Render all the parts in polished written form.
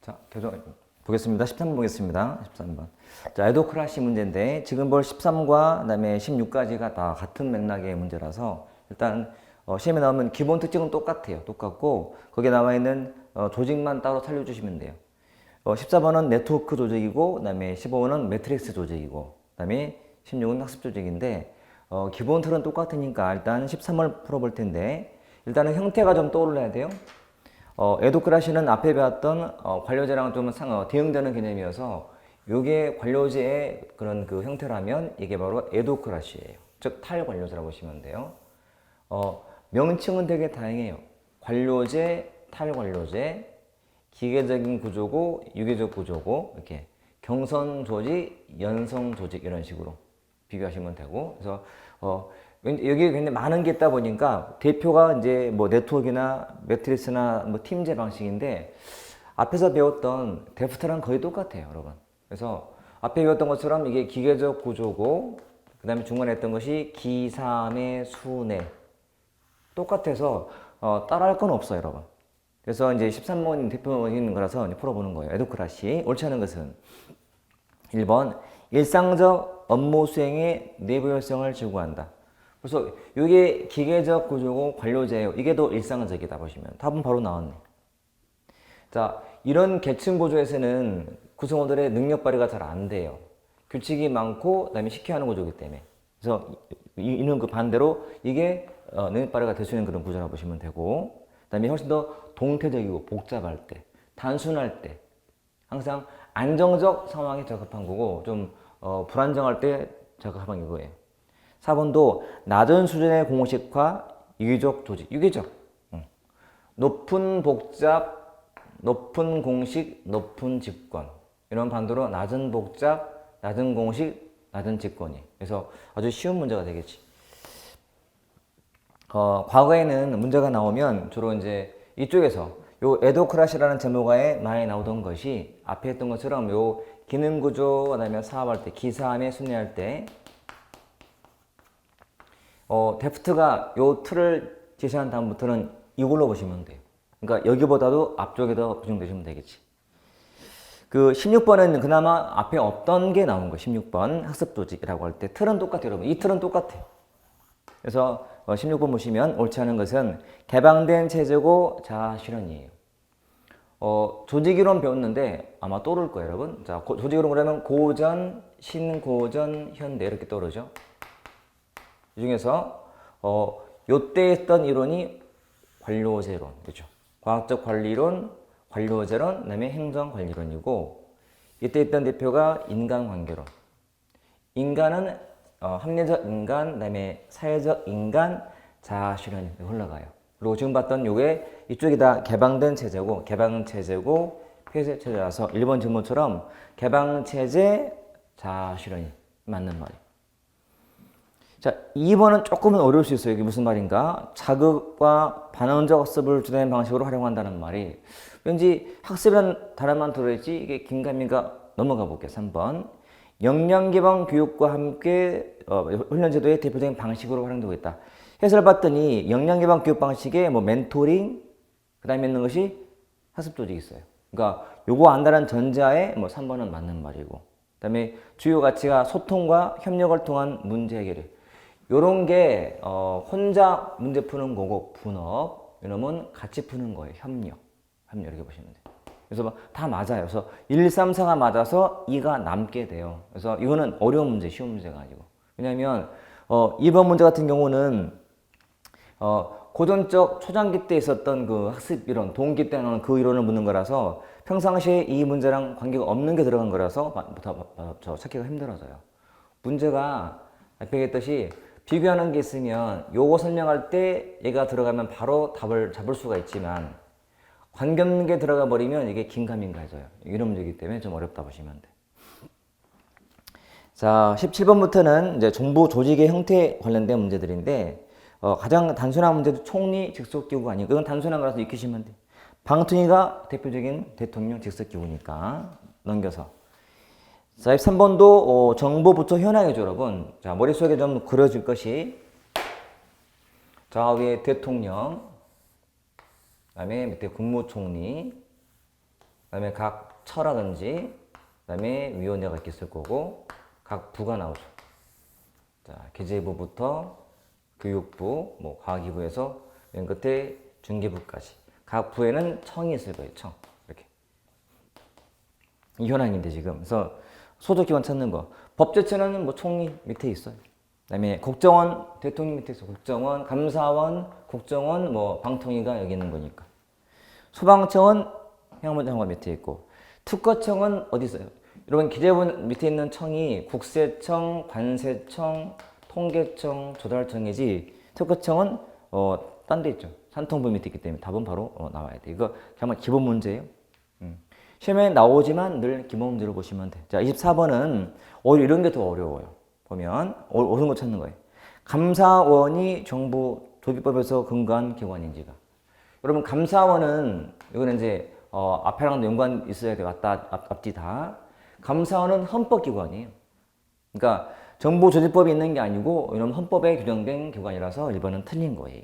자, 교정 보겠습니다. 13번 보겠습니다. 13번. 자, 에도크라시 문제인데 지금 볼 13과 그다음에 16까지가 다 같은 맥락의 문제라서 일단 시험에 나오면 기본 특징은 똑같아요. 똑같고 거기에 나와 있는 조직만 따로 살려주시면 돼요. 14번은 네트워크 조직이고 그다음에 15번은 매트릭스 조직이고 그다음에 16은 학습 조직인데 기본 틀은 똑같으니까 일단 13을 풀어볼 텐데 일단은 형태가 좀 떠올라야 돼요. 에도크라시는 앞에 배웠던 관료제랑 좀 대응되는 개념이어서 이게 관료제의 그런 그 형태라면 이게 바로 에도크라시예요. 즉 탈관료제라고 보시면 돼요. 명칭은 되게 다양해요. 관료제, 탈관료제, 기계적인 구조고 유기적 구조고 이렇게 경선 조직, 연성 조직 이런 식으로 비교하시면 되고 그래서 여기 굉장히 많은 게 있다 보니까 대표가 이제 뭐 네트워크나 매트리스나 뭐 팀제 방식인데 앞에서 배웠던 데프트랑 거의 똑같아요, 여러분. 그래서 앞에 배웠던 것처럼 이게 기계적 구조고 그 다음에 중간에 했던 것이 기삼의 순회 똑같아서 따라할 건 없어요, 여러분. 그래서 이제 13번 대표인 거라서 이제 풀어보는 거예요. 에도크라시. 옳지 않은 것은 1번 일상적 업무 수행의 내부 열성을 제고한다. 그래서 이게 기계적 구조고 관료제예요. 이게 더 일상적이다 보시면 답은 바로 나왔네. 자, 이런 계층 구조에서는 구성원들의 능력 발휘가 잘 안 돼요. 규칙이 많고 그다음에 시켜야 하는 구조이기 때문에. 그래서 이는 그 반대로 이게 능력 발휘가 될 수 있는 그런 구조라고 보시면 되고 그다음에 훨씬 더 동태적이고 복잡할 때, 단순할 때 항상 안정적 상황에 적합한 거고 좀 불안정할 때 적합한 이거예요. 4번도 낮은 수준의 공식화, 유기적 조직, 유기적. 높은 복잡, 높은 공식, 높은 집권. 이런 반대로 낮은 복잡, 낮은 공식, 낮은 집권이. 그래서 아주 쉬운 문제가 되겠지. 과거에는 문제가 나오면 주로 이제 이쪽에서 요 에도크라시라는 제목에 많이 나오던 것이 앞에 했던 것처럼 요 기능 구조, 그다음에 사업할 때, 기사함에 순회할 때 데프트가 요 틀을 제시한 다음부터는 이걸로 보시면 돼요. 그러니까 여기보다도 앞쪽에 더 고정되시면 되겠지. 그 16번은 그나마 앞에 없던 게 나온 거예요. 16번 학습 조직이라고 할 때 틀은 똑같아요, 여러분. 이 틀은 똑같아요. 그래서 16번 보시면 옳지 않은 것은 개방된 체제고 자아 실현이에요. 조직이론 배웠는데 아마 떠오를 거예요, 여러분. 자, 조직이론 그러면 고전, 신고전, 현대 이렇게 떠오르죠. 이 중에서 요때 했던 이론이 관료제론, 그렇죠? 과학적 관리론, 관료제론, 그다음에 행정관리론이고 이때 했던 대표가 인간관계론. 인간은 합리적 인간, 그다음에 사회적 인간, 자아실현이 흘러가요. 그리고 지금 봤던 요게 이쪽이 다 개방된 체제고 개방체제고 폐쇄체제라서 1번 질문처럼 개방체제, 자아실현이 맞는 말이에요. 자, 2번은 조금은 어려울 수 있어요. 이게 무슨 말인가? 자극과 반응적 학습을 주된 방식으로 활용한다는 말이 왠지 학습이라는 단어만 들어있지 이게 긴가민가 넘어가 볼게요. 3번. 역량 기반 교육과 함께 훈련 제도의 대표적인 방식으로 활용되고 있다. 해설을 봤더니 역량 기반 교육 방식에 뭐 멘토링 그다음에 있는 것이 학습 조직이 있어요. 그러니까 요거 안다는 전제하에 뭐 3번은 맞는 말이고 그다음에 주요 가치가 소통과 협력을 통한 문제 해결이 요런 게 혼자 문제 푸는 거고 분업 이놈은 같이 푸는 거예요. 협력 이렇게 보시면 돼요. 그래서 다 맞아요. 그래서 1, 3, 4가 맞아서 2가 남게 돼요. 그래서 이거는 어려운 문제, 쉬운 문제가 아니고. 왜냐하면 2번 문제 같은 경우는 고전적 초창기 때 있었던 그 학습 이론, 동기 때 나오는 그 이론을 묻는 거라서 평상시에 이 문제랑 관계가 없는 게 들어간 거라서 찾기가 힘들어져요. 문제가 앞에 얘기했듯이 비교하는 게 있으면 요거 설명할 때 얘가 들어가면 바로 답을 잡을 수가 있지만 관계없는 게 들어가 버리면 이게 긴가민가해져요. 이런 문제이기 때문에 좀 어렵다 보시면 돼. 자, 17번부터는 이제 정부 조직의 형태 관련된 문제들인데 가장 단순한 문제도 총리 직속기구가 아니고 이건 단순한 거라서 익히시면 돼. 방통위가 대표적인 대통령 직속기구니까 넘겨서. 자, 13번도 정보 부처 현황이죠, 여러분. 자, 머릿속에 좀 그려질 것이 좌우에 대통령, 그다음에 밑에 국무총리, 그다음에 각 처라든지, 그다음에 위원회가 이렇게 있을 거고, 각 부가 나오죠. 자, 기재부부터 교육부, 뭐 과학기부에서 맨 끝에 중기부까지. 각 부에는 청이 있을 거예요. 청. 이렇게. 이 현황인데 지금. 그래서 소속기관 찾는 거. 법제처는 뭐 총리 밑에 있어요. 그다음에 국정원 대통령 밑에 있어. 국정원, 감사원, 국정원, 뭐 방통위가 여기 있는 거니까. 소방청은 행안부 장관 밑에 있고, 특허청은 어디 있어요? 여러분 기재부 밑에 있는 청이 국세청, 관세청, 통계청, 조달청이지, 특허청은 딴 데 있죠. 산통부 밑에 있기 때문에 답은 바로 나와야 돼. 이거 그냥 기본 문제예요. 시험에 나오지만 늘 기본 문제로 보시면 돼. 자, 24번은 오히려 이런 게 더 어려워요. 보면 어려운 거 찾는 거예요. 감사원이 정부 조직법에서 근거한 기관인지가. 여러분 감사원은 이거는 이제 앞에랑도 연관 있어야 돼. 앞뒤 다. 감사원은 헌법기관이에요. 그러니까 정부 조직법이 있는 게 아니고 이런 헌법에 규정된 기관이라서 1번은 틀린 거예요.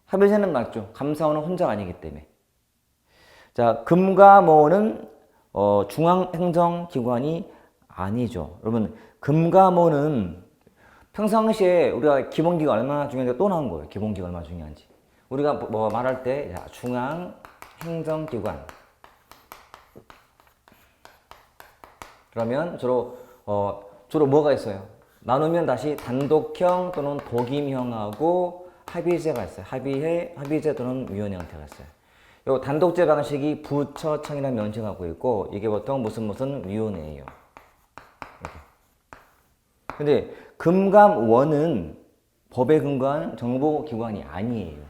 합의제는 맞죠. 감사원은 혼자가 아니기 때문에. 자, 금감원은 중앙행정기관이 아니죠. 여러분 금감원은 평상시에 우리가 기본기가 얼마나 중요한지 또 나온 거예요. 기본기가 얼마나 중요한지. 우리가 뭐 말할 때 중앙행정기관. 그러면 주로 뭐가 있어요? 나누면 다시 단독형 또는 독임형하고 합의제가 있어요. 합의제 또는 위원회 형태가 있어요. 요 단독제 방식이 부처청이라는 명칭하고 있고, 이게 보통 무슨 위원회예요. 이렇게. 근데 금감원은 법에 근거한 정보기관이 아니에요.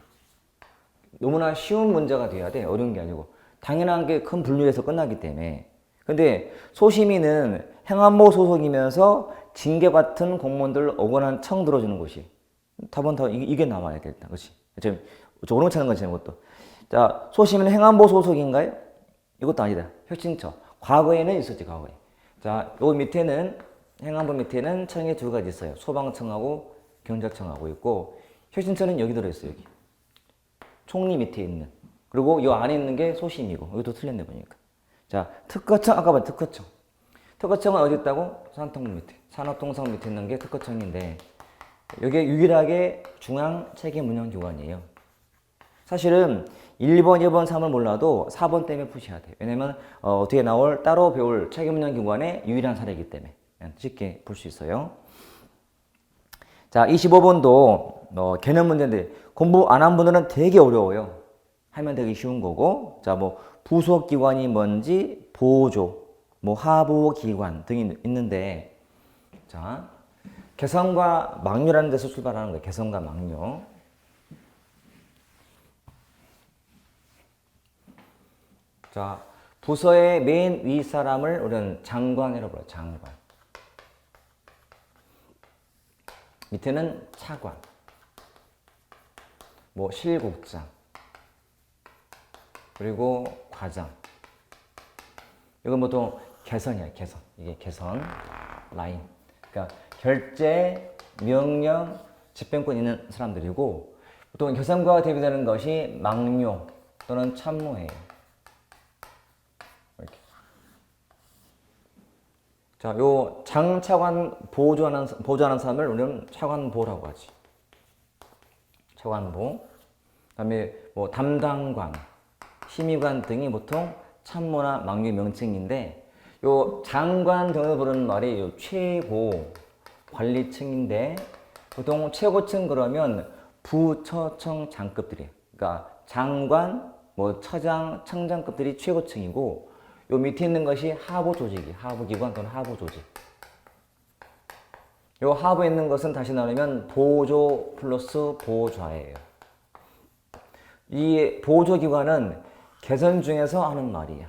너무나 쉬운 문제가 돼야 돼. 어려운 게 아니고. 당연한 게 큰 분류에서 끝나기 때문에. 근데 소심이는 행안부 소속이면서 징계받은 공무원들 억울한 청 들어주는 곳이. 답은 더 이게 나와야 되겠다. 그렇지? 지금 오른 거 찾는 거지, 이것도. 자, 소심이는 행안부 소속인가요? 이것도 아니다. 혁신처. 과거에는 있었지, 과거에. 자, 요 밑에는, 행안부 밑에는 청이 두 가지 있어요. 소방청하고 경찰청하고 있고, 혁신처는 여기 들어있어요, 여기. 총리 밑에 있는. 그리고 요 안에 있는 게 소심이고, 여기도 틀렸네, 보니까. 자, 특허청, 아까 봤 특허청. 특허청은 어디 있다고? 산업통부 밑에. 산업통상 밑에 있는 게 특허청인데, 이게 유일하게 중앙책임운영기관이에요. 사실은 1번, 2번, 3을 몰라도 4번 때문에 푸셔야 돼요. 왜냐면 어떻게 나올 따로 배울 책임운영기관의 유일한 사례이기 때문에 쉽게 볼 수 있어요. 자, 25번도 개념 문제인데 공부 안 한 분들은 되게 어려워요. 하면 되게 쉬운 거고, 자, 뭐 부속기관이 뭔지, 보조, 뭐 하부기관 등이 있는데, 자, 개성과 막류라는 데서 출발하는 거예요. 개성과 막류. 자, 부서의 맨 위 사람을 우리는 장관이라고 불러요. 장관. 밑에는 차관, 뭐 실국장, 그리고 과장. 이건 보통 개선이야, 개선. 이게 개선 라인. 그러니까 결재, 명령, 집행권 있는 사람들이고, 보통 개선과가 대비되는 것이 막료 또는 참모예요. 이렇게. 자, 요 장차관 보조하는 사람을 우리는 차관보라고 하지. 차관보. 그다음에 뭐 담당관, 심의관 등이 보통 참모나 막류 명칭인데, 요 장관 등을 부르는 말이 요 최고 관리층인데, 보통 최고층 그러면 부처청 장급들이에요. 그러니까 장관, 뭐 처장, 청장급들이 최고층이고, 요 밑에 있는 것이 하부 조직이, 하부기관 또는 하부 조직. 요 하부에 있는 것은 다시 나누면 보조 플러스 보좌예요. 이 보조기관은 개선 중에서 하는 말이에요.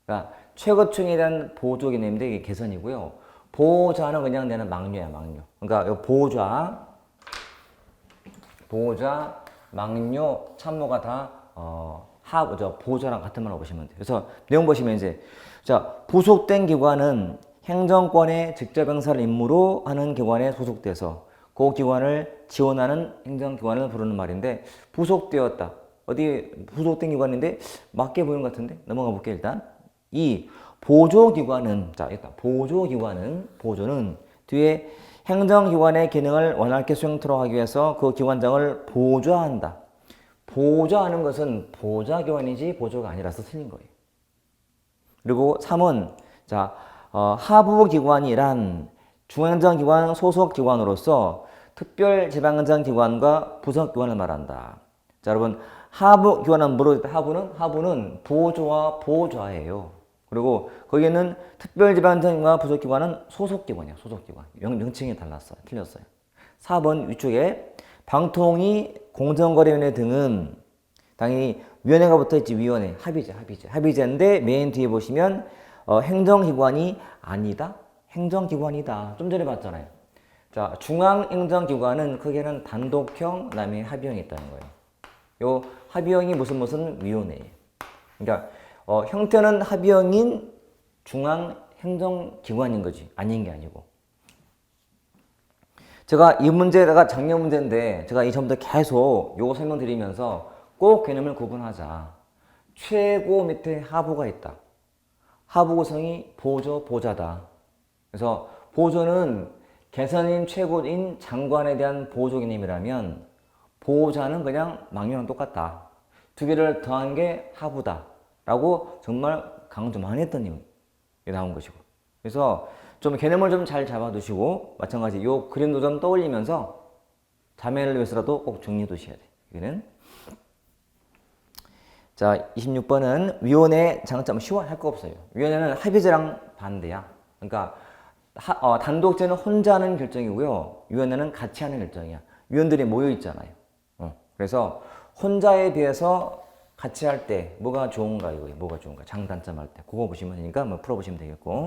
그러니까 최고층에 대한 보조 개념인데 이게 개선이고요. 보좌는 그냥 내는 막류야, 막류. 그러니까 요 보좌, 막류, 참모가 다 보좌랑 같은 말로 보시면 돼요. 그래서 내용 보시면 이제, 자, 부속된 기관은 행정권의 직접 행사를 임무로 하는 기관에 소속돼서 그 기관을 지원하는 행정기관을 부르는 말인데, 부속되었다. 어디 부속된 기관인데 맞게 보이는 것 같은데 넘어가 볼게요. 일단 이 보조기관은 자 일단 보조는 뒤에 행정기관의 기능을 원활하게 수행토록 하기 위해서 그 기관장을 보좌한다. 보좌하는 것은 보좌기관이지 보조가 아니라서 틀린 거예요. 그리고 3은 자 하부기관이란 중앙행정기관 소속기관으로서 특별지방행정기관과 부속기관을 말한다. 자 여러분 하부기관은 뭐로 됐다? 하부는 보조와 보좌예요. 그리고 거기는 특별지방행정기관과 부속기관은 소속기관이야. 소속기관. 명칭이 달랐어요. 틀렸어요. 4번 위쪽에 방통위, 공정거래위원회 등은 당연히 위원회가 붙어있지. 위원회. 합의제인데 맨 뒤에 보시면 행정기관이 아니다. 행정기관이다. 좀 전에 봤잖아요. 자, 중앙행정기관은 크게는 단독형, 그다음에 합의형이 있다는 거예요. 요 합의형이 무슨 위원회예요. 그러니까 형태는 합의형인 중앙행정기관인 거지. 아닌 게 아니고. 제가 이 문제가 작년 문제인데 제가 이 점부터 계속 요거 설명드리면서 꼭 개념을 구분하자. 최고 밑에 하부가 있다. 하부 구성이 보조, 보좌다. 그래서 보조는 개선인 최고인 장관에 대한 보조 개념이라면 보좌는 그냥 막령랑 똑같다. 두 개를 더한 게 하부다. 라고 정말 강조 많이 했던 내용이 나온 것이고. 그래서 좀 개념을 좀 잘 잡아두시고 마찬가지 요 그림도 좀 떠올리면서 자매를 위해서라도 꼭 정리해 두셔야 돼요. 여기는 자 26번은 위원회 장점 쉬워 할 거 없어요. 위원회는 합의제랑 반대야. 그러니까 단독제는 혼자 하는 결정이고요. 위원회는 같이 하는 결정이야. 위원들이 모여 있잖아요. 그래서 혼자에 비해서 같이 할 때 뭐가 좋은가 이거예요. 뭐가 좋은가 장단점 할 때 그거 보시면 되니까 한번 풀어보시면 되겠고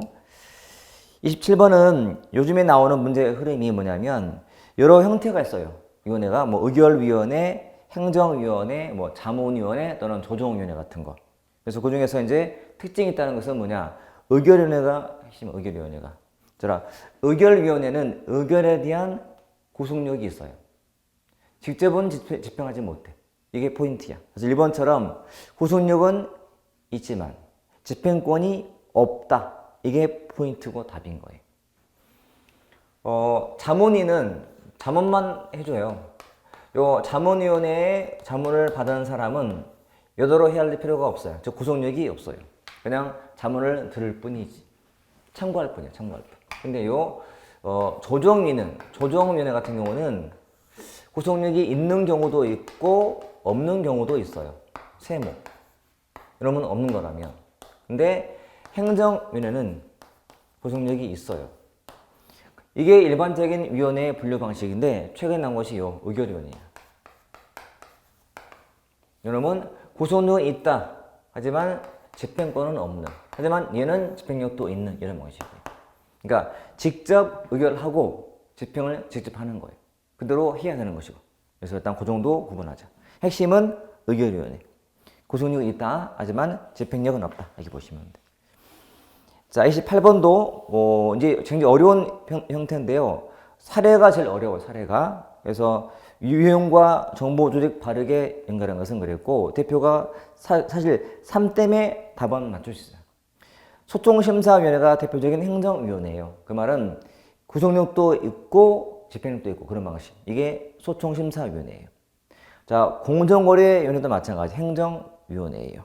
27번은 요즘에 나오는 문제의 흐름이 뭐냐면 여러 형태가 있어요. 위원회가 뭐 의결위원회, 행정위원회, 뭐 자문위원회 또는 조정위원회 같은 거. 그래서 그 중에서 이제 특징이 있다는 것은 뭐냐? 의결위원회가 핵심 의결위원회가. 자, 의결위원회는 의결에 대한 구속력이 있어요. 직접은 집행하지 못해. 이게 포인트야. 그래서 1번처럼 구속력은 있지만 집행권이 없다. 이게 포인트고 답인 거예요. 자문위는 자문만 해줘요. 요 자문위원회에 자문을 받은 사람은 여도로 해야 할 필요가 없어요. 즉 구속력이 없어요. 그냥 자문을 들을 뿐이지. 참고할 뿐이야. 참고할 뿐. 근데 요 조정위원회 같은 경우는 구속력이 있는 경우도 있고 없는 경우도 있어요. 세모. 이러면 없는 거라면. 근데 행정위원회는 구속력이 있어요. 이게 일반적인 위원회의 분류 방식인데 최근에 나온 것이 요 의결위원회예요. 여러분 구속력은 있다. 하지만 집행권은 없는. 하지만 얘는 집행력도 있는 이런 방식이에요. 그러니까 직접 의결하고 집행을 직접 하는 거예요. 그대로 해야 되는 것이고. 그래서 일단 그 정도 구분하자. 핵심은 의결위원회. 구속력은 있다. 하지만 집행력은 없다. 이렇게 보시면 돼요. 자, 28번도 이제 굉장히 어려운 형태인데요. 사례가 제일 어려워요. 사례가. 그래서 유형과 정보 조직 바르게 연결한 것은 그랬고 대표가 사실 3 때문에 답안 맞출 수 있어요. 소통심사위원회가 대표적인 행정위원회예요. 그 말은 구속력도 있고 집행력도 있고 그런 방식. 이게 소통심사위원회예요. 자, 공정거래위원회도 마찬가지 행정위원회예요.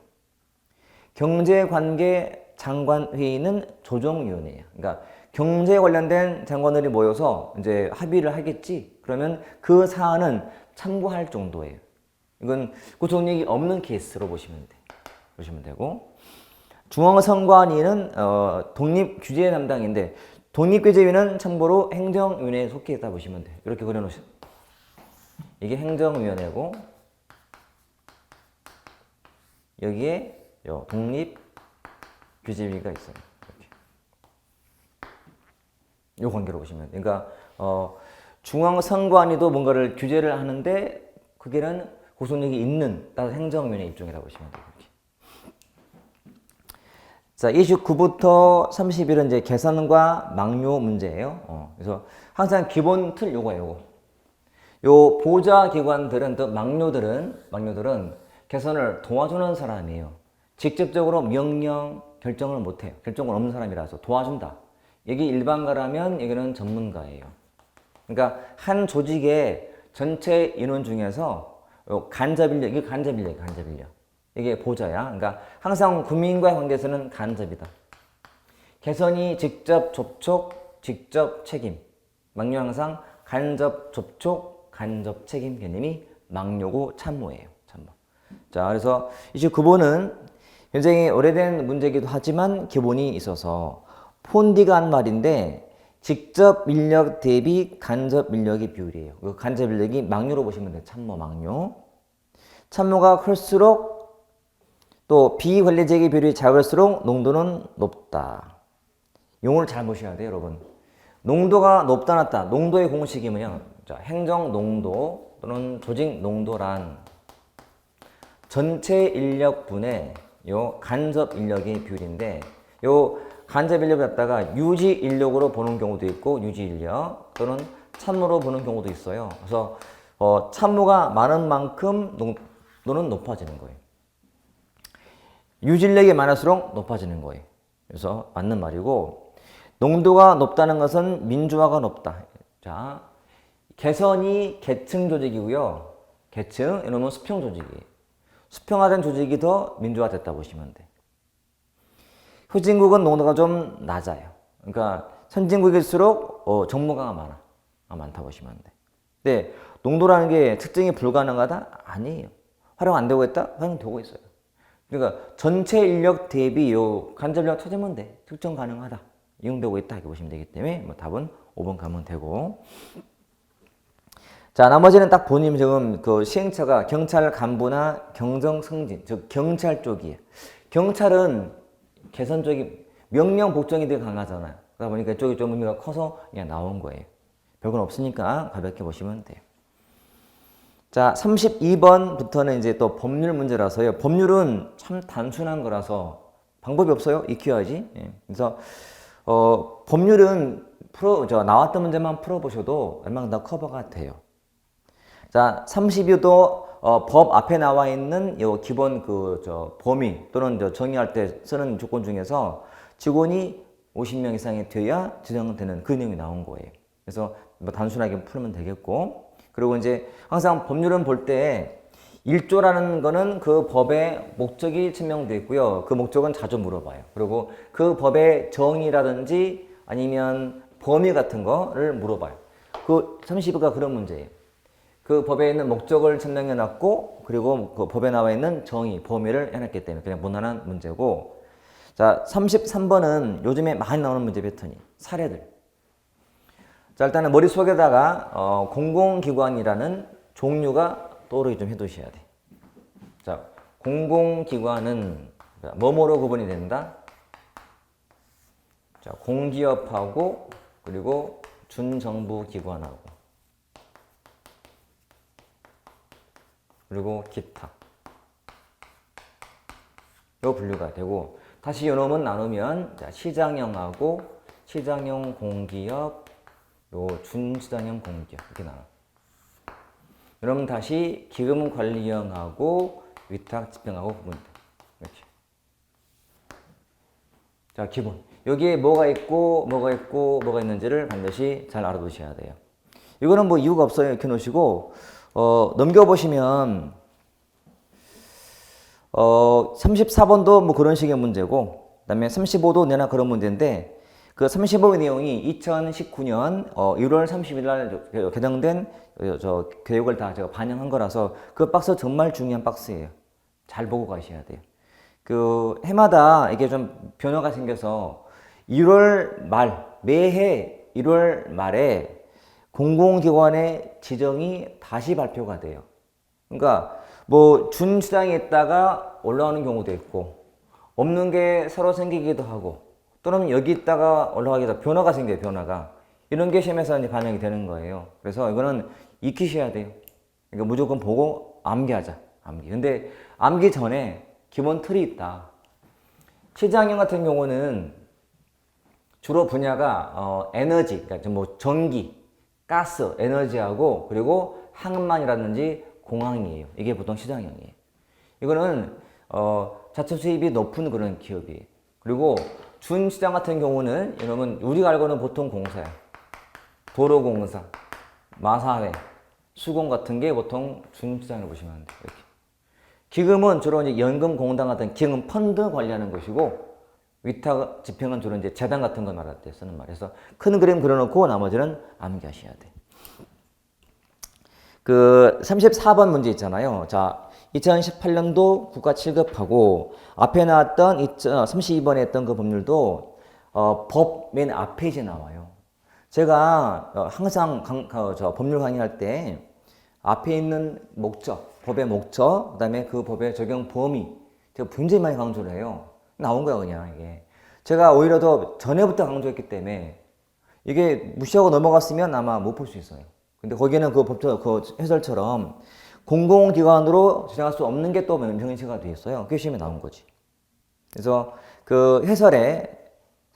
경제관계 장관회의는 조정위원회예요. 그러니까 경제 관련된 장관들이 모여서 이제 합의를 하겠지. 그러면 그 사안은 참고할 정도예요. 이건 구속력이 없는 케이스로 보시면 되고 중앙선관위는 독립규제 담당인데 독립규제위는 참고로 행정위원회에 속해 있다 보시면 돼요. 이렇게 그려놓으시면 이게 행정위원회고 여기에 독립규제위가 있어요. 이렇게. 이 관계로 보시면 돼요. 그러니까 중앙선관위도 뭔가를 규제를 하는데 그게는 구속력이 있는 따라서 행정위원회 일종이라고 보시면 돼요. 이렇게. 자, 29부터 31은 이제 개선과 막료 문제예요. 그래서 항상 기본 틀 요거예요. 요 보좌 기관들은 또 막료들은 개선을 도와주는 사람이에요. 직접적으로 명령, 결정을 못해요. 결정은 없는 사람이라서 도와준다. 여기 일반가라면 여기는 전문가예요. 그러니까 한 조직의 전체 인원 중에서 간접인력, 이게 간접인력이에요. 간접인력. 이게 보좌야. 그러니까 항상 국민과의 관계에서는 간접이다. 개선이 직접 접촉, 직접 책임. 막료 항상 간접 접촉, 간접 책임 개념이 막료고 참모예요. 참모. 자, 그래서 29번은 굉장히 오래된 문제이기도 하지만 기본이 있어서 폰디가 한 말인데 직접 인력 대비 간접 인력의 비율이에요. 그 간접 인력이 막료로 보시면 돼요. 참모, 막료. 참모가 클수록 또 비관리직의 비율이 작을수록 농도는 높다. 용어를 잘 보셔야 돼요, 여러분. 농도가 높다 낮다. 농도의 공식이 뭐냐? 자, 행정 농도 또는 조직 농도란 전체 인력분의 요 간접 인력의 비율인데 요 간접 인력을 갖다가 유지 인력으로 보는 경우도 있고 유지 인력 또는 참모로 보는 경우도 있어요. 그래서 참모가 많은 만큼 농도는 높아지는 거예요. 유지 인력이 많을수록 높아지는 거예요. 그래서 맞는 말이고 농도가 높다는 것은 민주화가 높다. 자, 개선이 계층 조직이고요. 계층, 이놈은 수평 조직이에요. 수평화된 조직이 더 민주화됐다 보시면 돼. 후진국은 농도가 좀 낮아요. 그러니까 선진국일수록 정무가가 많다 보시면 돼. 근데 농도라는 게 특정이 불가능하다? 아니에요. 활용 안 되고 있다? 활용되고 있어요. 그러니까 전체 인력 대비 요 간접인력 찾으면 돼. 특정 가능하다. 이용되고 있다 이렇게 보시면 되기 때문에 뭐 답은 5번 가면 되고. 자, 나머지는 딱 본인 지금 그 시행처가 경찰 간부나 경정 승진, 즉 경찰 쪽이에요. 경찰은 개선 쪽이 명령 복종이 되게 강하잖아요. 그러다 보니까 이쪽이 좀 의미가 커서 그냥 나온 거예요. 별건 없으니까 가볍게 보시면 돼요. 자, 32번부터는 이제 또 법률 문제라서요. 법률은 참 단순한 거라서 방법이 없어요. 익혀야지. 예. 그래서 법률은 나왔던 문제만 풀어보셔도 얼마나 다 커버가 돼요. 자, 32도 법 앞에 나와 있는 요 기본 범위 또는 정의할 때 쓰는 조건 중에서 직원이 50명 이상이 돼야 지정되는 그 내용이 나온 거예요. 그래서 뭐 단순하게 풀면 되겠고, 그리고 이제 항상 법률은 볼 때 1조라는 거는 그 법의 목적이 증명되어 있고요. 그 목적은 자주 물어봐요. 그리고 그 법의 정의라든지 아니면 범위 같은 거를 물어봐요. 그 32가 그런 문제예요. 그 법에 있는 목적을 증명해 놨고, 그리고 그 법에 나와 있는 정의, 범위를 해놨기 때문에 그냥 무난한 문제고. 자, 33번은 요즘에 많이 나오는 문제 패턴이 사례들. 자, 일단은 머릿속에다가 공공기관이라는 종류가 떠오르게 좀 해두셔야 돼. 자, 공공기관은 뭐뭐로 구분이 된다? 자, 공기업하고 그리고 준정부기관하고 그리고 기타. 요 분류가 되고, 다시 요놈은 나누면 자, 시장형하고 시장형 공기업, 요 준시장형 공기업 이렇게 나눠. 그러면 다시 기금관리형하고 위탁집행하고 구분돼. 이렇게. 자, 기본. 여기에 뭐가 있고 뭐가 있는지를 반드시 잘 알아두셔야 돼요. 이거는 뭐 이유가 없어요. 이렇게 놓으시고 넘겨보시면 34번도 뭐 그런 식의 문제고, 그 다음에 35도 내나 그런 문제인데, 그 35의 내용이 2019년 1월 30일 날 개정된 교육을 다 제가 반영한 거라서 그 박스 정말 중요한 박스예요. 잘 보고 가셔야 돼요. 그 해마다 이게 좀 변화가 생겨서 1월 말, 매해 1월 말에 공공기관의 지정이 다시 발표가 돼요. 그러니까 뭐 준시장에 있다가 올라오는 경우도 있고, 없는 게 새로 생기기도 하고, 또는 여기 있다가 올라가기도 변화가 생겨요. 변화가. 이런 게 시험에서 이제 반영이 되는 거예요. 그래서 이거는 익히셔야 돼요. 그러니까 무조건 보고 암기하자. 암기. 근데 암기 전에 기본 틀이 있다. 시장형 같은 경우는 주로 분야가 에너지, 그러니까 뭐 전기, 가스, 에너지하고 그리고 항만이라든지 공항이에요. 이게 보통 시장형이에요. 이거는 자체 수입이 높은 그런 기업이에요. 그리고 준시장 같은 경우는 여러분 우리가 알고는 보통 공사야. 도로공사, 마사회, 수공 같은 게 보통 준시장을 보시면 안 돼요. 이렇게. 기금은 주로 이제 연금 공단 같은 기금 펀드 관리하는 것이고 위탁 지평은 주로 이제 재단 같은 거 말할 때 쓰는 말이어서 큰 그림 그려놓고 나머지는 암기하셔야 돼. 그 34번 문제 있잖아요. 자, 2018년도 국가 7급하고 앞에 나왔던 32번에 했던 그 법률도 법 맨 앞에 이제 나와요. 제가 항상 법률 강의할 때 앞에 있는 목적, 법의 목적, 그다음에 그 법의 적용 범위 제가 굉장히 많이 강조를 해요. 나온 거야 그냥 이게. 제가 오히려 더 전에부터 강조했기 때문에 이게 무시하고 넘어갔으면 아마 못 볼 수 있어요. 근데 거기는 그 법적 그 해설처럼 공공기관으로 지정할 수 없는 게 또 명시가 돼 있어요. 그게 시험에 나온 거지. 그래서 그 해설에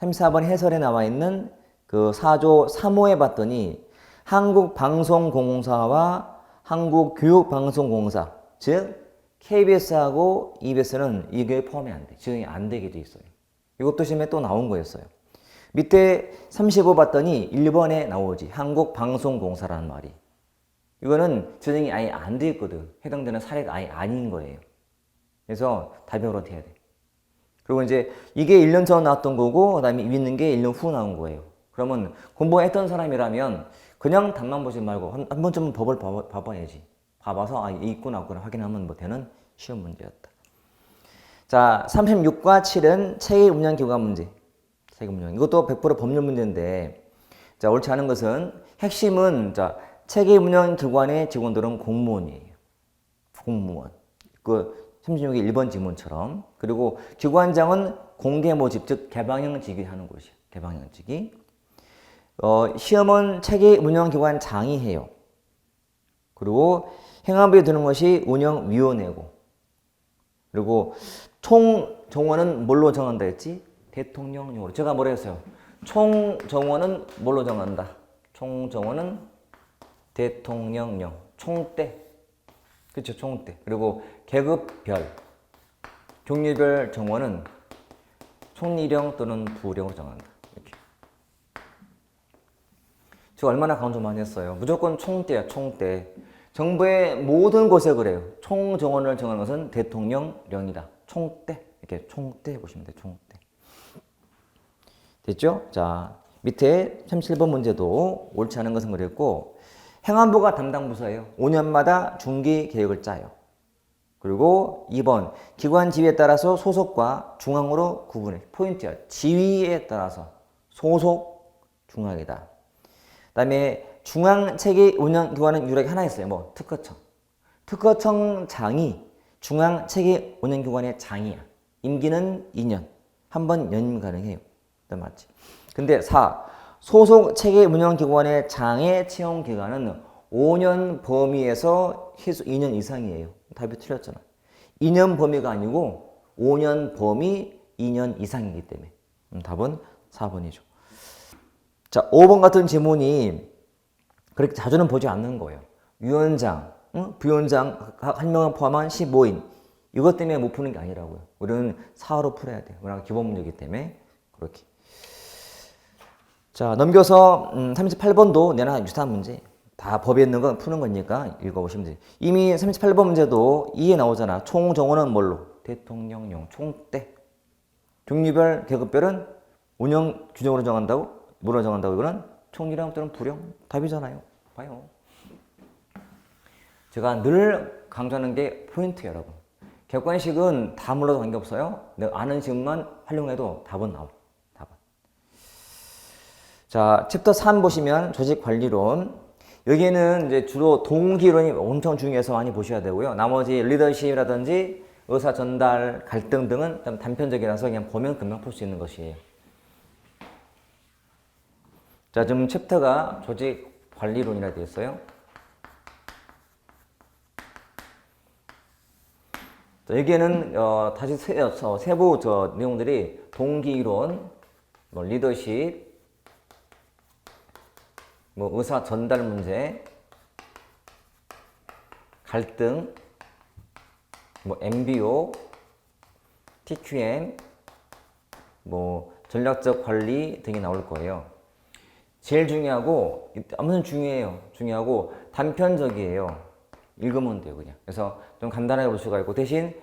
34번 해설에 나와 있는 그 4조 3호에 봤더니 한국방송공사와 한국교육방송공사 즉 KBS하고 EBS는 이게 포함이 안 돼. 지정이 안 되게 돼 있어요. 이것도 시험에 또 나온 거였어요. 밑에 35 봤더니 1번에 나오지. 한국방송공사라는 말이. 이거는 지정이 아예 안 돼 있거든. 해당되는 사례가 아예 아닌 거예요. 그래서 답이 어떻게 해야 돼. 그리고 이제 이게 1년 전 나왔던 거고 그 다음에 있는 게 1년 후 나온 거예요. 그러면 공부했던 사람이라면 그냥 답만 보지 말고 한 번쯤은 법을 봐봐야지. 봐봐서 아, 있구나 없구나 확인하면 뭐 되는 쉬운 문제였다. 자, 36과 7은 체계 운영 기관 문제. 체계 운영. 이것도 100% 법률 문제인데 자, 옳지 않은 것은 핵심은 자, 체계 운영 기관의 직원들은 공무원이에요. 공무원. 그 36의 1번 지문처럼. 그리고 기관장은 공개 모집 즉 개방형직이 하는 곳이에요. 개방형직이. 시험은 체계 운영 기관 장이 해요. 그리고 행안부에 드는 것이 운영위원회고. 그리고 총정원은 뭘로 정한다 했지? 대통령령으로. 제가 뭐라 했어요? 총정원은 뭘로 정한다? 총정원은 대통령령. 총대. 그렇죠. 총대. 그리고 계급별, 종류별 정원은 총리령 또는 부령으로 정한다. 이렇게. 제가 얼마나 강조 많이 했어요. 무조건 총대야. 총대. 정부의 모든 곳에 그래요. 총정원을 정하는 것은 대통령령이다. 총대. 이렇게 총대 보시면 돼요. 총대. 됐죠? 자, 밑에 37번 문제도 옳지 않은 것은 그랬고 행안부가 담당 부서예요. 5년마다 중기 계획을 짜요. 그리고 2번 기관 지위에 따라서 소속과 중앙으로 구분해. 포인트야. 지위에 따라서 소속, 중앙이다. 그 다음에 중앙체계 운영기관은 유일하게 하나 있어요. 뭐 특허청. 특허청장이 중앙체계 운영기관의 장이야. 임기는 2년. 한 번 연임 가능해요. 맞지? 근데 4. 소속 체계 운영기관의 장의 채용기간은 5년 범위에서 최소 2년 이상이에요. 답이 틀렸잖아. 2년 범위가 아니고 5년 범위 2년 이상이기 때문에 답은 4번이죠. 자, 5번 같은 지문이 그렇게 자주는 보지 않는 거예요. 위원장, 부위원장 한 명을 포함한 15인. 이것 때문에 못 푸는 게 아니라고요. 우리는 사화로 풀어야 돼요. 워낙 기본 문제이기 때문에 그렇게. 자, 넘겨서 38번도 내나 유사한 문제. 다 법에 있는 건 푸는 거니까 읽어보시면 돼요. 이미 38번 문제도 2에 나오잖아. 총정원은 뭘로? 대통령령, 총대. 종류별, 계급별은 운영 규정으로 정한다고? 뭐로 정한다고? 이거는 총리령 또는 부령. 답이잖아요. 봐요. 제가 늘 강조하는 게 포인트예요, 여러분. 객관식은 다 몰라도 관계없어요. 내가 아는 식만 활용해도 답은 나와. 답은. 자, 챕터 3 보시면 조직관리론. 여기에는 이제 주로 동기론이 엄청 중요해서 많이 보셔야 되고요. 나머지 리더십이라든지 의사 전달, 갈등 등은 좀 단편적이라서 그냥 보면 금방 풀 수 있는 것이에요. 자, 지금 챕터가 조직관리론이라 되어 있어요. 자, 여기에는 다시 세부 내용들이 동기론, 뭐 리더십, 뭐 의사 전달 문제, 갈등, 뭐 MBO, TQM, 뭐 전략적 관리 등이 나올 거예요. 제일 중요하고, 아무튼 중요하고 단편적이에요. 읽으면 돼요, 그냥. 그래서 좀 간단하게 볼 수가 있고, 대신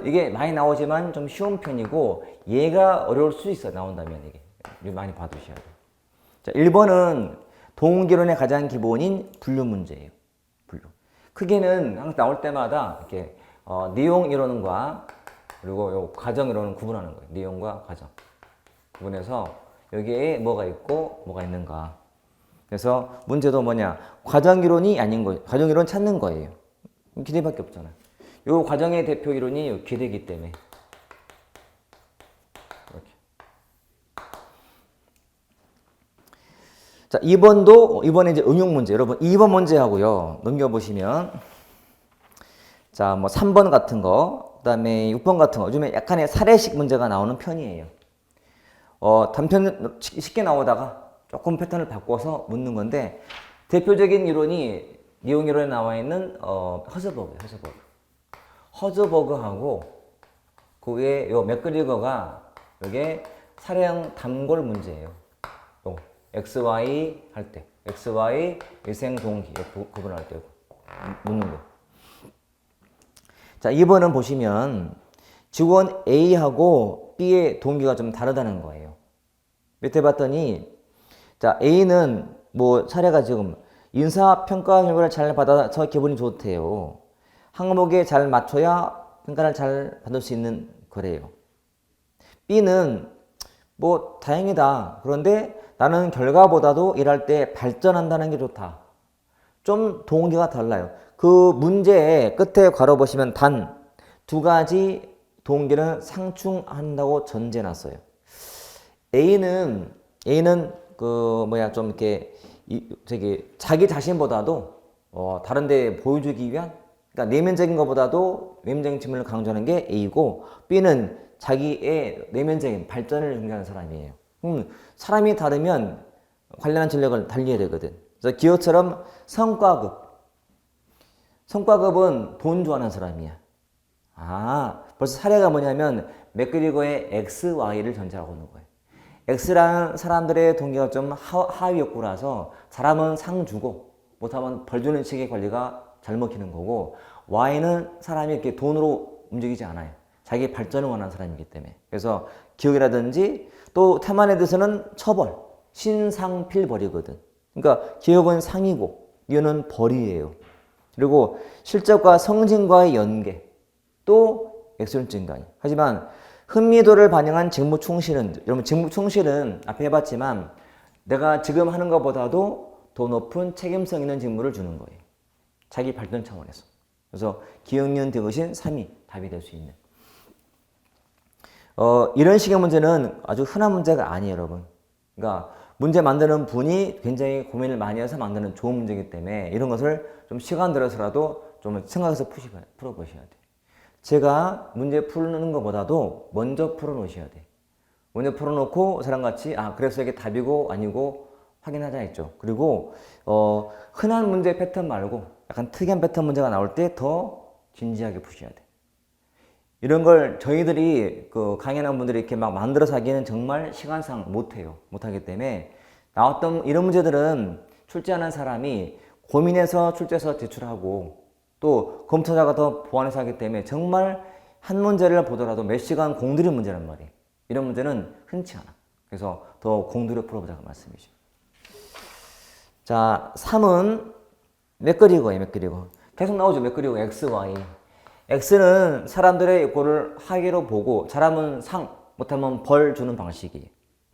이게 많이 나오지만 좀 쉬운 편이고, 얘가 어려울 수 있어요, 나온다면 이게. 많이 봐두셔야 돼요. 자, 1번은 동기론의 가장 기본인 분류 문제예요. 분류. 크게는 항상 나올 때마다 이렇게 내용 이론과 그리고 요 과정 이론은 구분하는 거예요. 내용과 과정. 구분해서 여기에 뭐가 있고 뭐가 있는가. 그래서 문제도 뭐냐? 과정 이론이 아닌 거예요. 과정 이론 찾는 거예요. 기대밖에 없잖아요. 요 과정의 대표 이론이 기대이기 때문에. 이렇게. 자, 이번에 이제 응용 문제. 여러분, 2번 문제 하고요. 넘겨보시면. 자, 뭐 3번 같은 거, 그 다음에 6번 같은 거. 요즘에 약간의 사례식 문제가 나오는 편이에요. 단편 쉽게 나오다가 조금 패턴을 바꿔서 묻는 건데, 대표적인 이론이, 내용 이론에 나와 있는, 허즈버그예요, 허즈버그하고, 그 외에 요 맥그리거가, 요게 사례형 단골 문제예요. 요, XY 할 때, XY 일생 동기, 구분할 때, 묻는 거. 자, 2번은 보시면 직원 A하고 B의 동기가 좀 다르다는 거예요. 밑에 봤더니, 자, A는 뭐 사례가 지금 인사평가 결과를 잘 받아서 기분이 좋대요. 항목에 잘 맞춰야 평가를 잘 받을 수 있는 거래요. B는 뭐 다행이다. 그런데 나는 결과보다도 일할 때 발전한다는 게 좋다. 좀 동기가 달라요. 그 문제의 끝에 괄호 보시면 단 두 가지 동기는 상충한다고 전제해놨어요. A는 좀 이렇게 자기 자신보다도 다른데 보여주기 위한, 그러니까 내면적인 것보다도 외면적인 측면을 강조하는 게 A고, B는 자기의 내면적인 발전을 중시하는 사람이에요. 사람이 다르면 관련한 전략을 달리해야 되거든. 그래서 기호처럼 성과급은 돈 좋아하는 사람이야. 벌써 사례가 뭐냐면 맥그리거의 XY를 전제하고 있는 거예요. X라는 사람들의 동기가 좀 하위 욕구라서 잘하면 상 주고 못하면 벌 주는 식의 관리가 잘 먹히는 거고, Y는 사람이 이렇게 돈으로 움직이지 않아요. 자기 발전을 원하는 사람이기 때문에. 그래서 기억이라든지 또 태만에 대해서는 처벌, 신상필벌이거든. 그러니까 기억은 상이고 이거는 벌이에요. 그리고 실적과 성진과의 연계, 또 X는 증가해. 하지만 흥미도를 반영한 직무 충실은, 여러분 직무 충실은 앞에 해봤지만 내가 지금 하는 것보다도 더 높은 책임성 있는 직무를 주는 거예요. 자기 발전 차원에서. 그래서 기억니은 디귿인 3이 답이 될 수 있는. 이런 식의 문제는 아주 흔한 문제가 아니에요, 여러분. 그러니까 문제 만드는 분이 굉장히 고민을 많이 해서 만드는 좋은 문제이기 때문에 이런 것을 좀 시간 들여서라도 좀 생각해서 풀어보셔야 돼요. 제가 문제 푸는 것보다도 먼저 풀어놓으셔야 돼요. 먼저 풀어놓고 저랑같이 그래서 이게 답이고 아니고 확인하자 했죠. 그리고 흔한 문제 패턴 말고 약간 특이한 패턴 문제가 나올 때 더 진지하게 푸셔야 돼요. 이런 걸 저희들이 강연한 분들이 이렇게 막 만들어서 하기에는 정말 시간상 못하기 때문에 나왔던 이런 문제들은 출제하는 사람이 고민해서 출제해서 제출하고 또 검토자가 더 보완해서 하기 때문에 정말 한 문제를 보더라도 몇 시간 공들인 문제란 말이에요. 이런 문제는 흔치 않아. 그래서 더 공들여 풀어보자고 말씀이죠. 자, 3은 맥그리거예요. 계속 나오죠. 맥그리거 XY. X는 사람들의 욕구를 하위로 보고 잘하면 상, 못하면 벌 주는 방식이에요.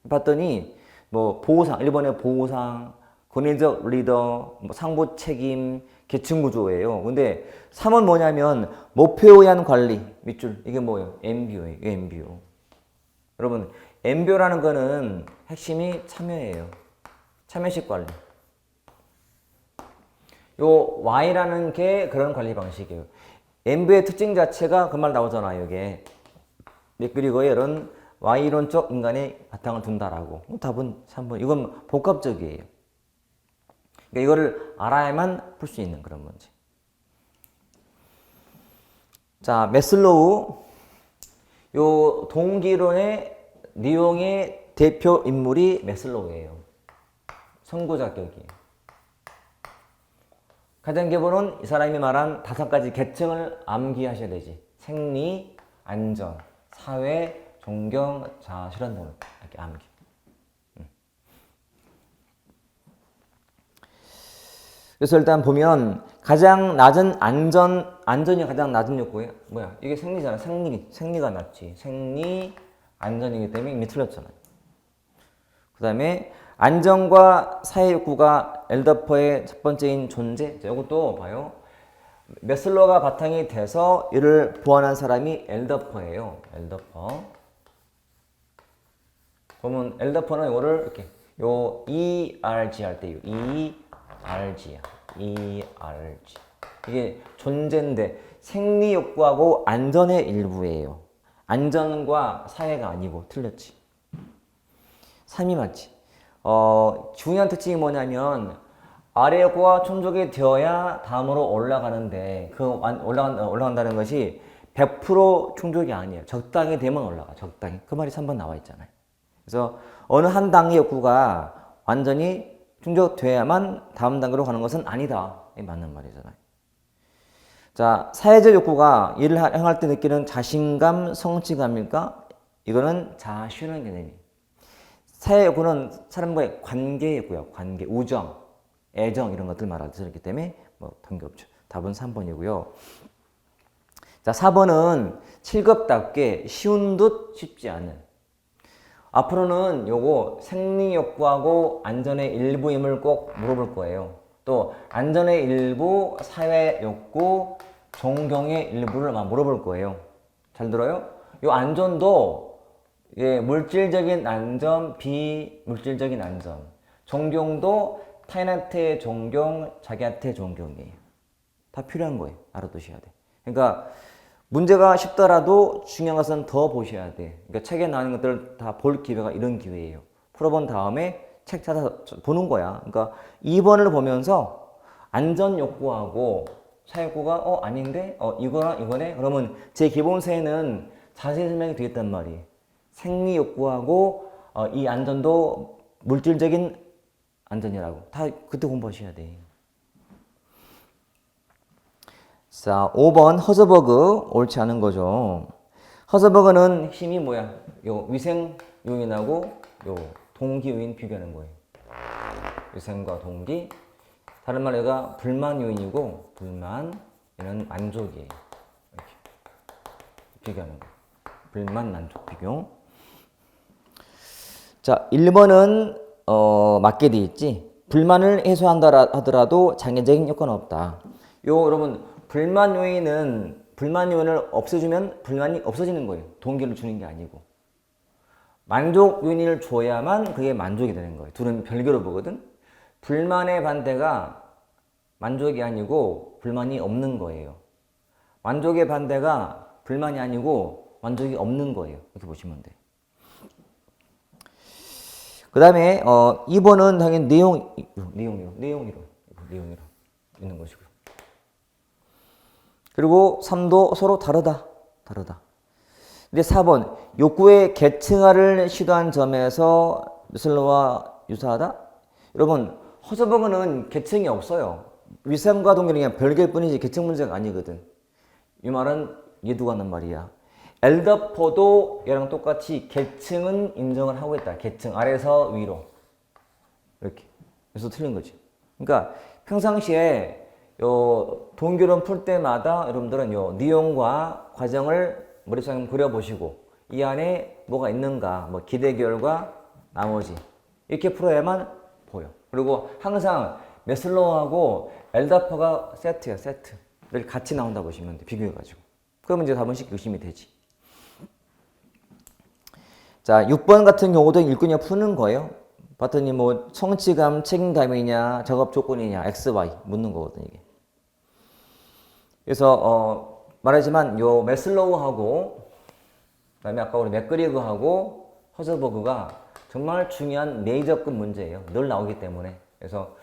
봤더니 뭐 보호상, 일본의 보호상, 권위적 리더, 상부 책임, 계층 구조예요. 근데 3은 뭐냐면 목표에 의한 관리, 밑줄. 이게 뭐예요? MBO예요. MBO. 여러분, MBO라는 거는 핵심이 참여예요. 참여식 관리. 요 Y라는 게 그런 관리 방식이에요. MBO의 특징 자체가 그 말 나오잖아요. 이게 맥그리거의 이런 Y론적 인간의 바탕을 둔다라고. 답은 3번. 이건 복합적이에요. 그러니까 이거를 알아야만 풀 수 있는 그런 문제. 자, 매슬로우. 요 동기론의 내용의 대표 인물이 매슬로우예요. 선구자격이에요. 가장 기본은 이 사람이 말한 5가지 계층을 암기하셔야 되지. 생리, 안전, 사회, 존경, 자아, 실현 등을 이렇게 암기. 그래서 일단 보면 가장 낮은 안전이 가장 낮은 욕구예요. 뭐야? 이게 생리잖아. 생리가 낮지. 생리, 안전이기 때문에 이미 틀렸잖아요. 그 다음에 안전과 사회 욕구가 엘더퍼의 첫 번째인 존재. 이것도 봐요. 매슬로우가 바탕이 돼서 이를 보완한 사람이 엘더퍼예요. 엘더퍼. 그러면 엘더퍼는 이거를 이렇게 요 ERG 할 때요. ERG야. ERG. 이게 존재인데 생리 욕구하고 안전의 일부예요. 안전과 사회가 아니고 틀렸지. 3이 맞지. 중요한 특징이 뭐냐면 아래 욕구가 충족이 되어야 다음으로 올라가는데 그 올라간다는 것이 100% 충족이 아니에요. 적당히 되면 올라가. 적당히. 그 말이 3번 나와 있잖아요. 그래서 어느 한 단계 욕구가 완전히 충족돼야만 다음 단계로 가는 것은 아니다. 이 맞는 말이잖아요. 자, 사회적 욕구가 일을 행할 때 느끼는 자신감, 성취감일까? 이거는 자아 실현 개념이에요. 사회 욕구는 사람과의 관계 욕구야. 관계, 우정, 애정 이런 것들 말하기 때문에 뭐 관계없죠. 답은 3번이고요. 자, 4번은 7급답게 쉬운 듯 쉽지 않은. 앞으로는 요거 생리 욕구하고 안전의 일부임을 꼭 물어볼 거예요. 또 안전의 일부, 사회 욕구, 존경의 일부를 물어볼 거예요. 잘 들어요? 요 안전도 물질적인 안전, 비물질적인 안전. 존경도 타인한테 존경, 자기한테 존경이에요. 다 필요한 거예요. 알아두셔야 돼. 그러니까 문제가 쉽더라도 중요한 것은 더 보셔야 돼. 그러니까 책에 나오는 것들을 다 볼 기회가 이런 기회예요. 풀어본 다음에 책 찾아서 보는 거야. 그러니까 2번을 보면서 안전 욕구하고 사회 욕구가 아닌데 이거랑 이거네. 그러면 제 기본세는 자세히 설명이 되겠단 말이에요. 생리 욕구하고 이 안전도 물질적인 안전이라고 다 그때 공부하셔야 돼. 자, 5번 허즈버그 옳지 않은 거죠. 허즈버그는 핵심이 뭐야? 요 위생 요인하고 요 동기 요인 비교하는 거예요. 위생과 동기. 다른 말로 얘가 불만 요인이고 불만 얘는 만족이에요. 이렇게 비교하는 거예요. 불만 만족 비교. 자, 1번은 맞게 돼 있지. 불만을 해소한다 하더라도 장애적인 요건은 없다. 여러분 불만 요인을 없애주면 불만이 없어지는 거예요. 동기를 주는 게 아니고. 만족 요인을 줘야만 그게 만족이 되는 거예요. 둘은 별개로 보거든. 불만의 반대가 만족이 아니고 불만이 없는 거예요. 만족의 반대가 불만이 아니고 만족이 없는 거예요. 이렇게 보시면 돼요. 그 다음에 2번은 당연히 내용이로 있는 것이고요. 그리고 3도 서로 다르다. 근데 4번 욕구의 계층화를 시도한 점에서 매슬로우와 유사하다? 여러분 허즈버그는 계층이 없어요. 위생과 동기는 그냥 별개일 뿐이지 계층 문제가 아니거든. 이 말은 이해두고 하는 말이야. 엘더퍼도 얘랑 똑같이 계층은 인정을 하고 있다. 계층 아래에서 위로 이렇게. 그래서 틀린 거지. 그러니까 평상시에 요 동기론 풀 때마다 여러분들은 요 내용과 과정을 머릿속에 한번 그려보시고 이 안에 뭐가 있는가, 뭐 기대 결과 나머지 이렇게 풀어야만 보여. 그리고 항상 매슬로우하고 엘더퍼가 세트야, 세트. 늘 같이 나온다 보시면 돼. 비교해가지고. 그러면 이제 답은 쉽게 의심이 되지. 자, 6번 같은 경우도 일꾼이 푸는 거예요. 봤더니 뭐 성취감, 책임감이냐, 작업 조건이냐, X, Y 묻는 거거든 이게. 그래서 말하지만 요 매슬로우하고 그다음에 아까 우리 맥그리그하고 허즈버그가 정말 중요한 메이저급 문제예요. 늘 나오기 때문에. 그래서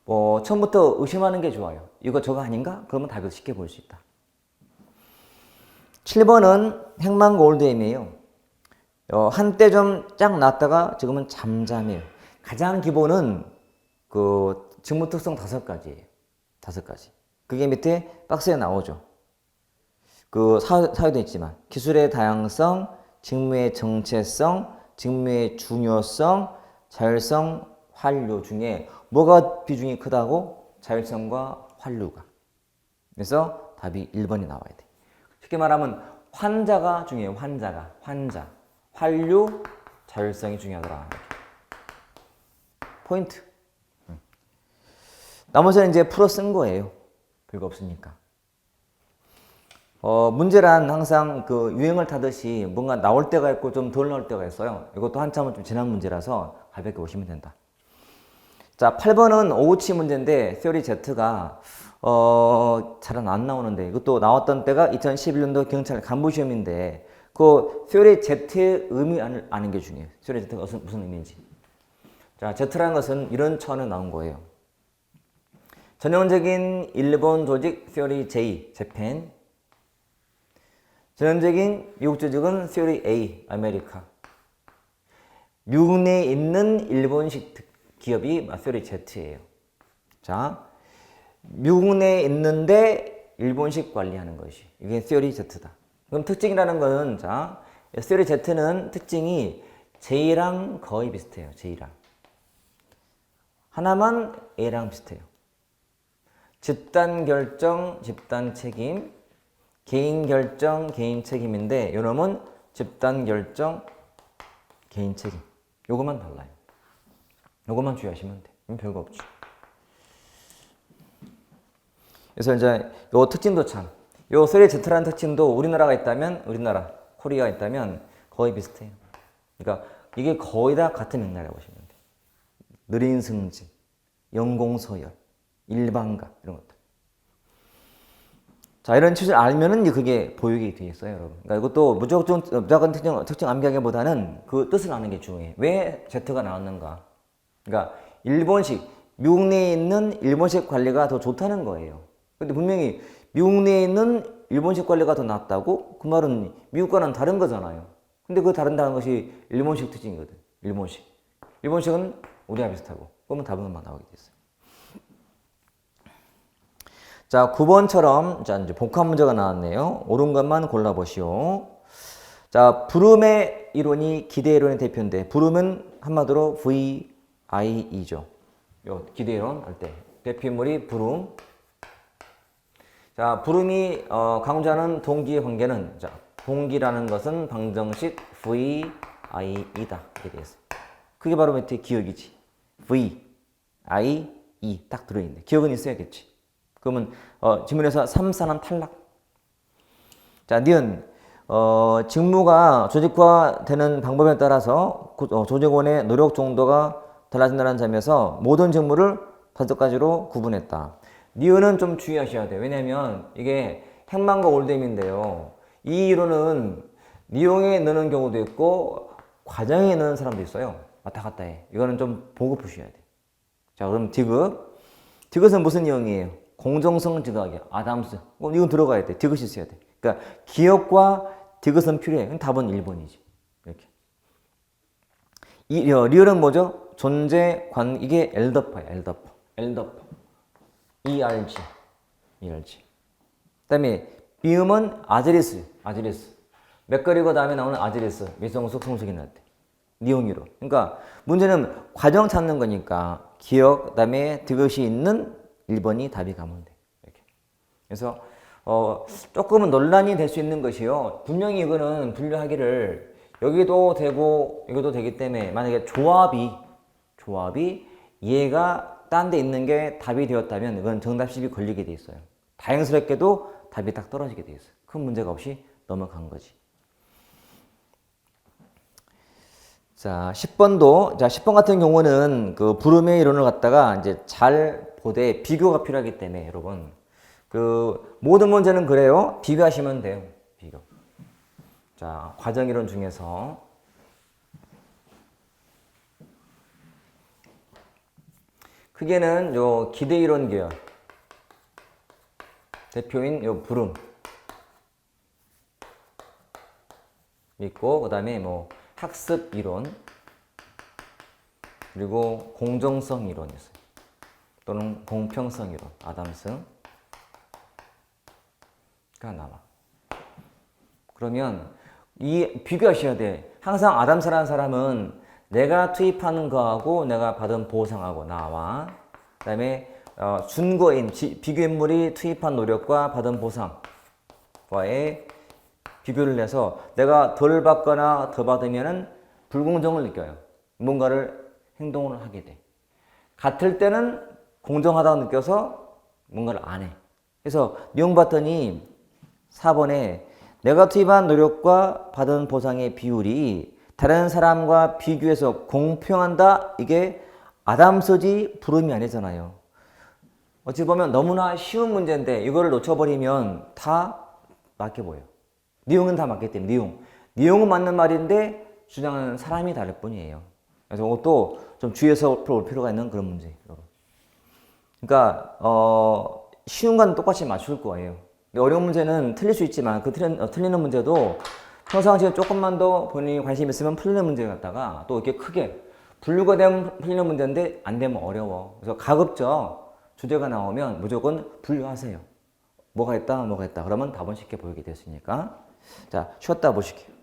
처음부터 의심하는 게 좋아요. 이거 저거 아닌가? 그러면 답을 쉽게 볼 수 있다. 7번은 행망고 올드엠이에요. 한때 좀 쫙 났다가 지금은 잠잠해요. 가장 기본은 그 직무 특성 5가지예요. 5가지. 그게 밑에 박스에 나오죠. 그 사유도 있지만 기술의 다양성, 직무의 정체성, 직무의 중요성, 자율성, 환류 중에 뭐가 비중이 크다고? 자율성과 환류가. 그래서 답이 1번이 나와야 돼. 쉽게 말하면 환자가 중요해요. 환자. 환류, 자율성이 중요하더라. 포인트. 나머지는 이제 풀어 쓴 거예요. 별거 없으니까. 문제란 항상 그 유행을 타듯이 뭔가 나올 때가 있고 좀 덜 나올 때가 있어요. 이것도 한참은 좀 지난 문제라서 가볍게 보시면 된다. 자, 8번은 오우치 문제인데 Theory Z가 잘 안 나오는데 이것도 나왔던 때가 2011년도 경찰 간부시험인데 그 Theory Z의 의미 아는 게 중요해요. Theory Z가 무슨 의미인지. 자, Z라는 것은 이런 차원에 나온 거예요. 전형적인 일본 조직 Theory J, 재팬. 전형적인 미국 조직은 Theory A, 아메리카. 미국 내에 있는 일본식 기업이 Theory Z예요. 자, 미국 내에 있는데 일본식 관리하는 것이 이게 Theory Z다. 그럼 특징이라는 것은 자, Theory Z는 특징이 J랑 거의 비슷해요. J랑. 하나만 A랑 비슷해요. 집단 결정, 집단 책임, 개인 결정, 개인 책임인데 요놈은 집단 결정, 개인 책임. 요것만 달라요. 요것만 주의하시면 돼. 별거 없죠. 그래서 이제 요 특징도 참. 요 Theory Z라는 특징도 우리나라가 있다면, 우리나라, 코리아가 있다면 거의 비슷해요. 그러니까 이게 거의 다 같은 맥락이라고 보시면 돼. 느린 승진, 연공서열, 일반가 이런 것들. 자, 이런 취지를 알면은 그게 보육이 되겠어요, 여러분. 그러니까 이것도 무조건 특징 암기하기보다는 그 뜻을 아는 게 중요해. 왜 Z가 나왔는가? 그러니까 일본식, 미국 내에 있는 일본식 관리가 더 좋다는 거예요. 근데 분명히 미국 내에 있는 일본식 관리가 더 낫다고? 그 말은 미국과는 다른 거잖아요. 근데 그 다른다는 것이 일본식 특징이거든. 일본식. 일본식은 우리와 비슷하고. 그러면 답은 막 나오게 됐어요. 자, 9번처럼 자, 이제 복합 문제가 나왔네요. 옳은 것만 골라보시오. 자, 브룸의 이론이 기대 이론의 대표인데 브룸은 한마디로 VIE죠. 요 기대 이론 할 때 대표인물이 브룸. 자, 브룸이 강조하는 동기의 관계는 자, 동기라는 것은 방정식 VIE다. 이렇게 되어 있어요. 그게 바로 밑에 기억이지. V, I, E 딱 들어있는데 기억은 있어야겠지. 그러면 지문에서 3, 4는 탈락. 자, 니은 직무가 조직화되는 방법에 따라서 조직원의 노력 정도가 달라진다는 점에서 모든 직무를 5가지로 구분했다. 니은은 좀 주의하셔야 돼요. 왜냐면 이게 행망과 올댐인데요. 이 이론은 니용에 넣는 경우도 있고 과정에 넣는 사람도 있어요. 왔다 갔다 해. 이거는 좀 보고 푸셔야 돼요. 자, 그럼 디귿. 디귿은 무슨 이형이에요? 공정성 지각이야. 아담스. 이건 들어가야 돼. 디귿이 있어야 돼. 그러니까 기억과 디귿은 필요해. 답은 1번이지. 이렇게. 리얼은 뭐죠? 존재, 이게 엘더퍼야. 엘더퍼. ERG. 그 다음에 비음은 아즈리스. 맥거리고 다음에 나오는 아즈리스. 미성숙, 성숙이 나왔대. 니용이로. 그러니까 문제는 과정 찾는 거니까 기억, 그 다음에 디귿이 있는 1번이 답이 가면 돼. 이렇게. 그래서 조금은 논란이 될 수 있는 것이요. 분명히 이거는 분류하기를 여기도 되고 여기도 되기 때문에 만약에 조합이 얘가 딴 데 있는 게 답이 되었다면 이건 정답식이 걸리게 돼 있어요. 다행스럽게도 답이 딱 떨어지게 돼 있어요. 큰 문제가 없이 넘어간 거지. 자, 10번도, 자, 10번 같은 경우는 그 브룸의 이론을 갖다가 이제 잘 보되 비교가 필요하기 때문에 여러분, 그 모든 문제는 그래요. 비교하시면 돼요. 비교. 자, 과정 이론 중에서 크게는 요 기대 이론 계열. 대표인 요 브룸. 있고, 그 다음에 뭐 학습 이론, 그리고 공정성 이론이 있어요. 또는 공평성 이론, 아담스가 나와. 그러면 이 비교하셔야 돼. 항상 아담스라는 사람은 내가 투입하는 거하고 내가 받은 보상하고 나와, 그 다음에 준거인, 비교인물이 투입한 노력과 받은 보상과의 비교를 해서 내가 덜 받거나 더 받으면은 불공정을 느껴요. 뭔가를 행동을 하게 돼. 같을 때는 공정하다고 느껴서 뭔가를 안 해. 그래서 니온 봤더니 4번에 내가 투입한 노력과 받은 보상의 비율이 다른 사람과 비교해서 공평한다? 이게 아담스지 부름이 아니잖아요. 어찌 보면 너무나 쉬운 문제인데 이거를 놓쳐버리면 다 맞게 보여요. 내용은 다 맞기 때문에 내용은 맞는 말인데 주장하는 사람이 다를 뿐이에요. 그래서 이것도 좀 주의해서 볼 필요가 있는 그런 문제. 그러니까 쉬운 건 똑같이 맞출 거예요. 어려운 문제는 틀릴 수 있지만 그 틀리는 문제도 평상시에 조금만 더 본인이 관심 있으면 풀리는 문제 같다가 또 이렇게 크게 분류가 되면 풀리는 문제인데 안 되면 어려워. 그래서 가급적 주제가 나오면 무조건 분류하세요. 뭐가 있다. 그러면 답은 쉽게 보이게 됐으니까. 자, 쉬었다 보실게요.